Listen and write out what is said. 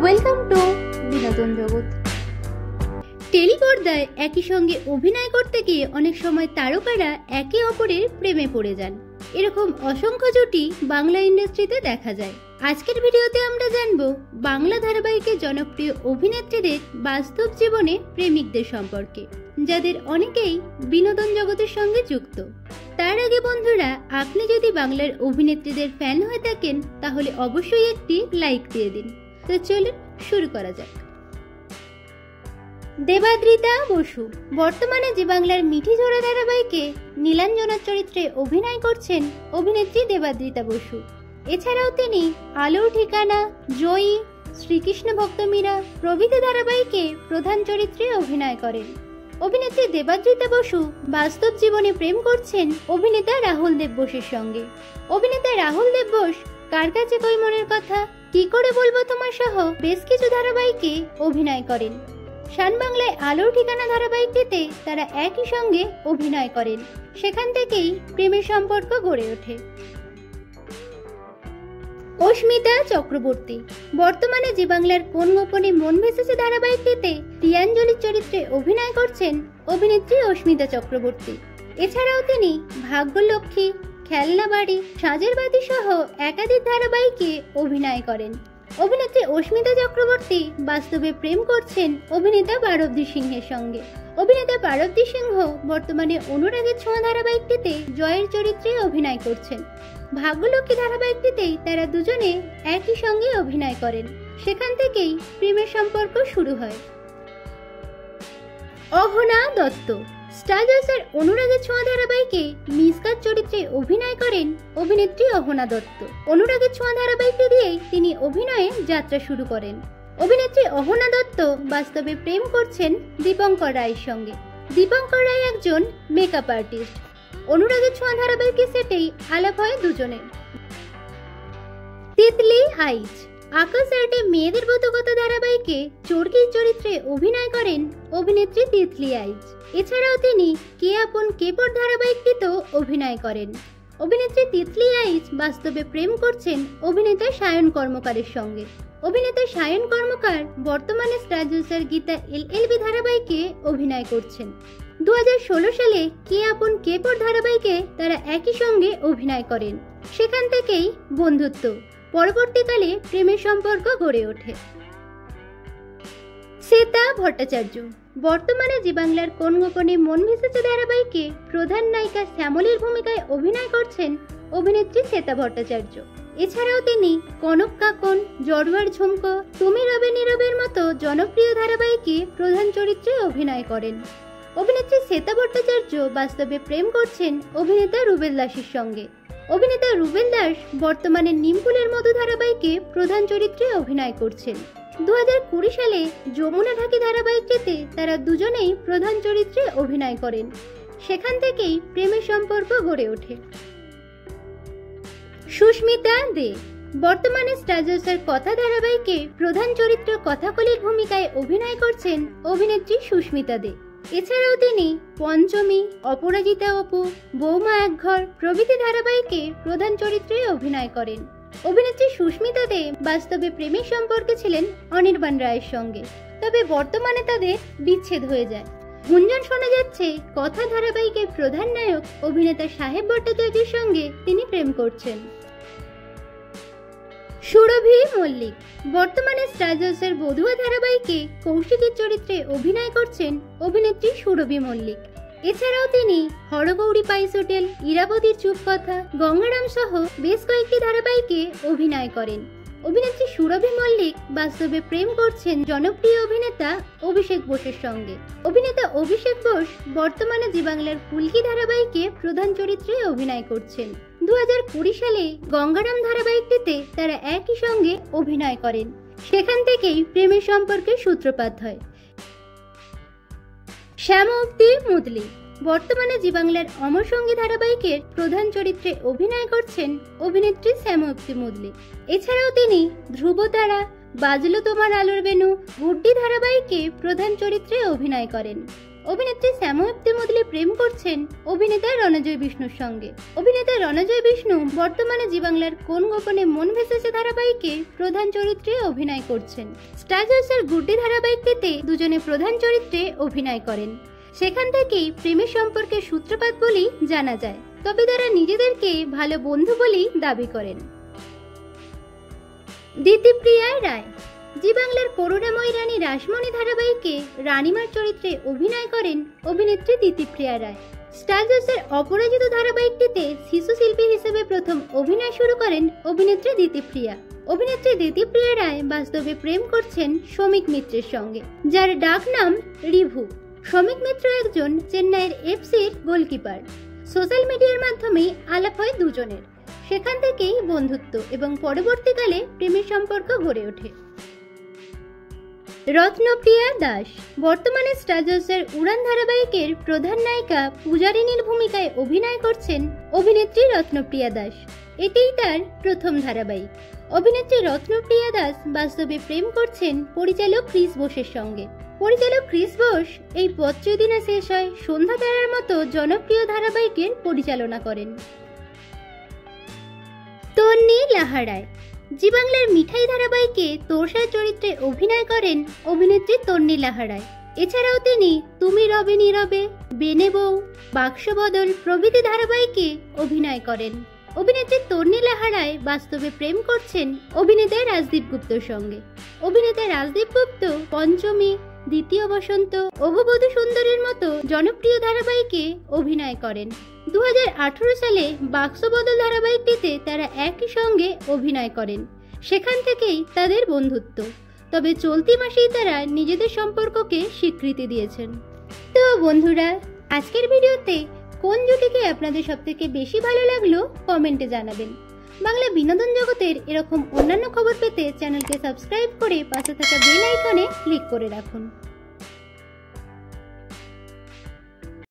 Welcome to বিনোদন জগৎ। টেলিপর্দায় একই সঙ্গে অভিনয় করতে গিয়ে অনেক সময় তারকারা একে অপরের প্রেমে পড়ে যান। এরকম অসংখ্য জুটি বাংলা ইন্ডাস্ট্রিতে দেখা যায়। আজকের ভিডিওতে আমরা জানবো বাংলা ধারাবাহিকের জনপ্রিয় অভিনেত্রীদের বাস্তব জীবনে প্রেমিকদের সম্পর্কে, যাদের অনেকেই বিনোদন জগতের সঙ্গে যুক্ত। তার আগে বন্ধুরা, আপনি যদি বাংলার অভিনেত্রীদের ফ্যান হয়ে থাকেন তাহলে অবশ্যই একটি লাইক দিয়ে দিন। তো চলুন শুরু করা যাক। দেবাদ্রিতা বসু বর্তমানে জি বাংলার মিঠি ঝোড়া ধারাবাহিকে নীলাঞ্জনার চরিত্রে অভিনয় করছেন অভিনেত্রী দেবাদ্রিতা বসু। এছাড়াও তিনি আলোর ঠিকানা, জয়ী, শ্রীকৃষ্ণ ভক্ত মীরা প্রভৃতি ধারাবাহিকে প্রধান চরিত্রে অভিনয় করেন। অভিনেত্রী দেবাদ্রিতা বসু বাস্তব জীবনে প্রেম করছেন অভিনেতা রাহুল দেব বোসের সঙ্গে। অভিনেতা রাহুল দেব বোস কার কাছে কই মনের কথা, কি করে বলবো তোমার সহ বেশ কিছু ধারাবাহিকে অভিনয় করেন। শান বাংলায় আলোর ঠিকানা ধারাবাহিকটিতে তারা একই সঙ্গে অভিনয় করেন। সেখান থেকেই প্রেমের সম্পর্ক গড়ে ওঠে। অস্মিতা চক্রবর্তী বর্তমানে জি বাংলার কোন গোপনে মন ভেসেছে ধারাবাহিকটিতে তিয়াঞ্জলির চরিত্রে অভিনয় করছেন অভিনেত্রী অস্মিতা চক্রবর্তী। এছাড়াও তিনি ভাগ্যলক্ষ্মী, খেলনা বাড়ি, সাজের বাতি সহ একাধিক ধারাবাহিকে অভিনয় করেন। অভিনেত্রী অস্মিতা চক্রবর্তী বাস্তবে প্রেম করছেন অভিনেতা পারবদী সিংহের সঙ্গে। অভিনেতা পারবদী সিংহ বর্তমানে অনুরাগের ছোঁয়া ধারাবাহিকটিতে জয়ের চরিত্রে অভিনয় করছেন। ভাগ্যলক্ষ্মী ধারাবাহিকটিতেই তারা দুজনে একই সঙ্গে অভিনয় করেন। সেখান থেকেই প্রেমের সম্পর্ক শুরু হয়। অহনা দত্ত স্টার জলসার অনুরাগের ছোঁয়া ধারাবাহিকে মিসকার চরিত্রে অভিনয় করেন অভিনেত্রী অহনা দত্ত। অনুরাগের ছোঁয়া ধারাবাহিকটি দিয়েই তিনি অভিনয়ে যাত্রা শুরু করেন। অভিনেত্রী অহনা দত্ত বাস্তবে প্রেম করছেন দীপঙ্কর রায়ের সঙ্গে। দীপঙ্কর রায় একজন মেকআপ আর্টিস্ট। অনুরাগের ছোঁয়া ধারাবাহিকের সেটেই আলাপ হয় দুজনের। তিতলি আইচ আকাশ আর্টে মেয়েদের ব্রতকথা ধারাবাহিকে চোরকির চরিত্রে অভিনয় করেন অভিনেত্রী তিতলি আইচ। এছাড়াও তিনি কে আপন কে পর ধারাবাহিকটিতেও অভিনয় করেন। অভিনেত্রী তিতলি আইচ বাস্তবে প্রেম করছেন অভিনেতা সায়ন কর্মকারের সঙ্গে। অভিনেতা সায়ন কর্মকার বর্তমানে স্টার জলসার গীতা এলএলবি ধারাবাহিকে অভিনয় করছেন। 2016 সালে কে আপন কে পর ধারাবাহিকে তারা একই সঙ্গে অভিনয় করেন। সেখান থেকেই বন্ধুত্ব, পরবর্তীকালে প্রেমের সম্পর্ক গড়ে ওঠে। শ্বেতা ভট্টাচার্য বর্তমানে জি বাংলার কোন গোপনে মন ভেসেছে ধারাবাহিকে প্রধান নায়িকা শ্যামলীর ভূমিকায় অভিনয় করছেন অভিনেত্রী শ্বেতা ভট্টাচার্য। এছাড়াও তিনি কনক কাকন, জড়ুয়ার ঝুমকো, তুমি রবে নীরবের মতো জনপ্রিয় ধারাবাহিকে প্রধান চরিত্রে অভিনয় করেন। অভিনেত্রী শ্বেতা ভট্টাচার্য বাস্তবে প্রেম করছেন অভিনেতা রুবেল দাসের সঙ্গে। অভিনেতা রুবেল দাস বর্তমানে নিমফুলের মধু ধারাবাহিকে প্রধান চরিত্রে অভিনয় করছেন। 2020 সালে যমুনা ঢাকি ধারাবাহিকটিতে তারা দুজনেই প্রধান চরিত্রে অভিনয় করেন। সেখান থেকেই প্রেমের সম্পর্ক গড়ে ওঠে। সুস্মিতা দে বর্তমানে স্টার জলসার কথা ধারাবাহিকে প্রধান চরিত্র কথাকলির ভূমিকায় অভিনয় করছেন অভিনেত্রী সুস্মিতা দে। এছাড়াও তিনি পঞ্চমী, অপরাজিতা অপু, বৌমা একঘর প্রভৃতি ধারাবাহিকে প্রধান চরিত্রে অভিনয় করেন। অভিনেত্রী সুস্মিতা দে বাস্তবে প্রেমের সম্পর্কে ছিলেন অনির্বাণ রায়ের সঙ্গে, তবে বর্তমানে তাদের বিচ্ছেদ হয়ে যায়। গুঞ্জন শোনা যাচ্ছে কথা ধারাবাহিকের প্রধান নায়ক অভিনেতা সাহেব ভট্টাচার্যের সঙ্গে তিনি প্রেম করছেন। সুরভি মল্লিক বর্তমানে স্টার জলসার বধুয়া ধারাবাহিকে কৌশিকের চরিত্রে অভিনয় করছেন অভিনেত্রী সুরভি মল্লিক। এছাড়াও তিনি হরগৌরী পাইস হোটেল, ইরাবতীর চুপ কথা, গঙ্গারাম সহ বেশ কয়েকটি ধারাবাহিকে অভিনয় করেন। অভিনেত্রী সুরভি মল্লিক বাস্তবে প্রেম করছেন জনপ্রিয় অভিনেতা অভিষেক বোসের সঙ্গে। অভিনেতা অভিষেক বোস বর্তমানে জি বাংলার ফুলকি ধারাবাহিকে প্রধান চরিত্রে অভিনয় করছেন। 2020 সালে গঙ্গারাম ধারাবাহিকটিতে তারা একই সঙ্গে অভিনয় করেন। সেখান থেকেই প্রেমের সম্পর্কের সূত্রপাত হয়। শ্যামপ্তি মুদলি বর্তমানে জি বাংলার অমর সঙ্গী ধারাবাহিকের প্রধান চরিত্রে অভিনয় করছেন অভিনেত্রী শ্যামপ্তি মুদলি। এছাড়াও তিনি ধ্রুবতারা, বাজলো তোমার আলোর বেনু, গুড্ডি ধারাবাহিকে প্রধান চরিত্রে অভিনয় করেন। অভিনেত্রী শ্যামা ইফতিমুদলি প্রেম করছেন অভিনেতা রণজয় বিষ্ণুর সঙ্গে। অভিনেতা রণজয় বিষ্ণু বর্তমানে জি বাংলার কোন গোপনে মন ভেসেছে ধারাবাহিকে প্রধান চরিত্রে অভিনয় করছেন। স্টার জলসার গুড্ডি ধারাবাহিকটিতে দুজনে প্রধান চরিত্রে অভিনয় করেন। সেখান থেকেই প্রেমের সম্পর্কের সূত্রপাত বলেই জানা যায়, তবে তারা নিজেদেরকে ভালো বন্ধু বলেই দাবি করেন। দিতিপ্রিয়া রায় জি বাংলার করুণাময়ী রানী রাসমণি ধারাবাহিকে রানীমার চরিত্রে অভিনয় করেন অভিনেত্রী দিতিপ্রিয়া রায়। স্টার জলসার অপরাজিত ধারাবাহিকটিতে শিশু শিল্পী হিসেবে প্রথম অভিনয় শুরু করেন অভিনেত্রী দিতিপ্রিয়া। অভিনেত্রী দিতিপ্রিয়া রায় বাস্তবে প্রেম করছেন শমিক মিত্রের সঙ্গে, যার ডাক নাম রিভু। শমিক মিত্র একজন চেন্নাইয়ের এফসির গোলকিপার। সোশ্যাল মিডিয়ার মাধ্যমেই আলাপ হয় দুজনের। সেখান থেকেই বন্ধুত্ব এবং পরবর্তীকালে প্রেমের সম্পর্ক গড়ে ওঠে। রত্নপ্রিয়া দাস বর্তমানে স্টার জলসার উড়ান ধারাবাহিকের প্রধান নায়িকা পূজারিনীর ভূমিকায় অভিনয় করছেন অভিনেত্রী রত্নপ্রিয়া দাস। এটিই তার প্রথম ধারাবাহিক। অভিনেত্রী রত্নপ্রিয়া দাস বাস্তবে প্রেম করছেন পরিচালক ক্রিস বোসের সঙ্গে। পরিচালক ক্রিস বোস এই পথ যদি না শেষ হয় সন্ধ্যা তারার মতো জনপ্রিয় ধারাবাহিকের পরিচালনা করেন। তন্নি লাহারায় জি বাংলার মিঠাই ধারাবাহিকে তোরসার চরিত্রে অভিনয় করেন অভিনেত্রী তন্নি লাহারায়। এছাড়াও তিনি তুমি রবে নীরবে, বেনে বউ, বাক্স বদল প্রভৃতি ধারাবাহিকে অভিনয় করেন। অভিনেত্রী তন্নি লাহারায় বাস্তবে প্রেম করছেন অভিনেতা রাজদীপ গুপ্তর সঙ্গে। অভিনেতা রাজদীপ গুপ্ত পঞ্চমী, দ্বিতীয় বসন্ত, অঘবধূ সুন্দরীর মতো জনপ্রিয় ধারাবাহিকে অভিনয় করেন। 2018 সালে বাক্স বদল ধারাবাহিকটিতে তারা একই সঙ্গে অভিনয় করেন। সেখান থেকেই তাদের বন্ধুত্ব। তবে চলতি মাসেই তারা নিজেদের সম্পর্ককে স্বীকৃতি দিয়েছেন। তো বন্ধুরা, আজকের ভিডিওতে কোন জুটিকে আপনাদের সবথেকে বেশি ভালো লাগলো কমেন্টে জানাবেন। বাংলা বিনোদন জগতের এরকম অন্যান্য খবর পেতে চ্যানেলকে সাবস্ক্রাইব করে পাশে থাকা বেল আইকনে ক্লিক করে রাখুন।